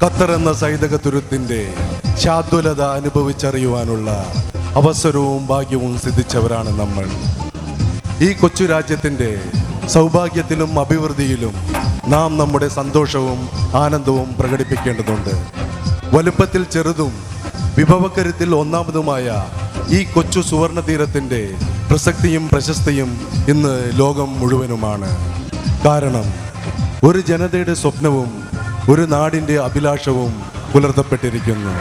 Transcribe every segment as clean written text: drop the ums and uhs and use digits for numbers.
Qatar എന്ന സൈതക തുരുത്തിൻ്റെ ശാദ്വലത അനുഭവിച്ചറിയുവാനുള്ള അവസരവും ഭാഗ്യവും സിദ്ധിച്ചവരാണ് നമ്മൾ. ഈ കൊച്ചു രാജ്യത്തിൻ്റെ സൗഭാഗ്യത്തിലും അഭിവൃദ്ധിയിലും നാം നമ്മുടെ സന്തോഷവും ആനന്ദവും പ്രകടിപ്പിക്കേണ്ടതുണ്ട്. വലുപ്പത്തിൽ ചെറുതും വിഭവക്കരുത്തിൽ ഒന്നാമതുമായ ഈ കൊച്ചു സുവർണ തീരത്തിൻ്റെ പ്രസക്തിയും പ്രശസ്തിയും ഇന്ന് ലോകം മുഴുവനുമാണ്. കാരണം ഒരു ജനതയുടെ സ്വപ്നവും ഒരു നാടിൻ്റെ അഭിലാഷവും പുലർത്തപ്പെട്ടിരിക്കുന്നു.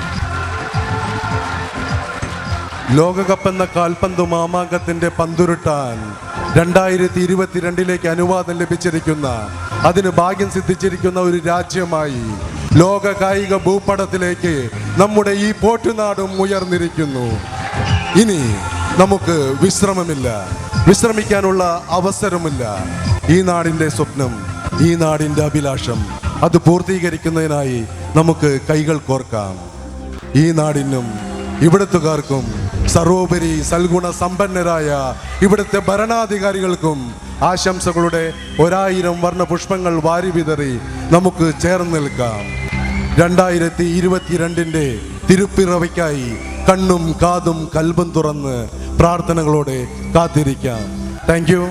ലോകകപ്പ് എന്ന കാൽപന്ത് മാമാങ്കത്തിൻ്റെ പന്തുരുട്ടാൻ 2022 അനുവാദം ലഭിച്ചിരിക്കുന്ന, അതിന് ഭാഗ്യം സിദ്ധിച്ചിരിക്കുന്ന ഒരു രാജ്യമായി ലോക കായിക ഭൂപടത്തിലേക്ക് നമ്മുടെ ഈ പോറ്റുനാടും ഉയർന്നിരിക്കുന്നു. ഇനി നമുക്ക് വിശ്രമമില്ല, വിശ്രമിക്കാനുള്ള അവസരമില്ല. ഈ നാടിൻ്റെ സ്വപ്നം, ഈ നാടിൻ്റെ അഭിലാഷം അത് പൂർത്തീകരിക്കുന്നതിനായി നമുക്ക് കൈകൾ കോർക്കാം. ഈ നാടിനും ഇവിടുത്തുകാർക്കും സർവോപരി സൽഗുണ സമ്പന്നരായ ഇവിടുത്തെ ഭരണാധികാരികൾക്കും ആശംസകളുടെ 1000 വർണ്ണപുഷ്പങ്ങൾ വാരി വിതറി നമുക്ക് ചേർന്ന് നിൽക്കാം. 2022 തിരുപ്പിറവിക്കായി കണ്ണും കാതും കൽബും തുറന്ന് പ്രാർത്ഥനകളോടെ കാത്തിരിക്കാം. Thank you.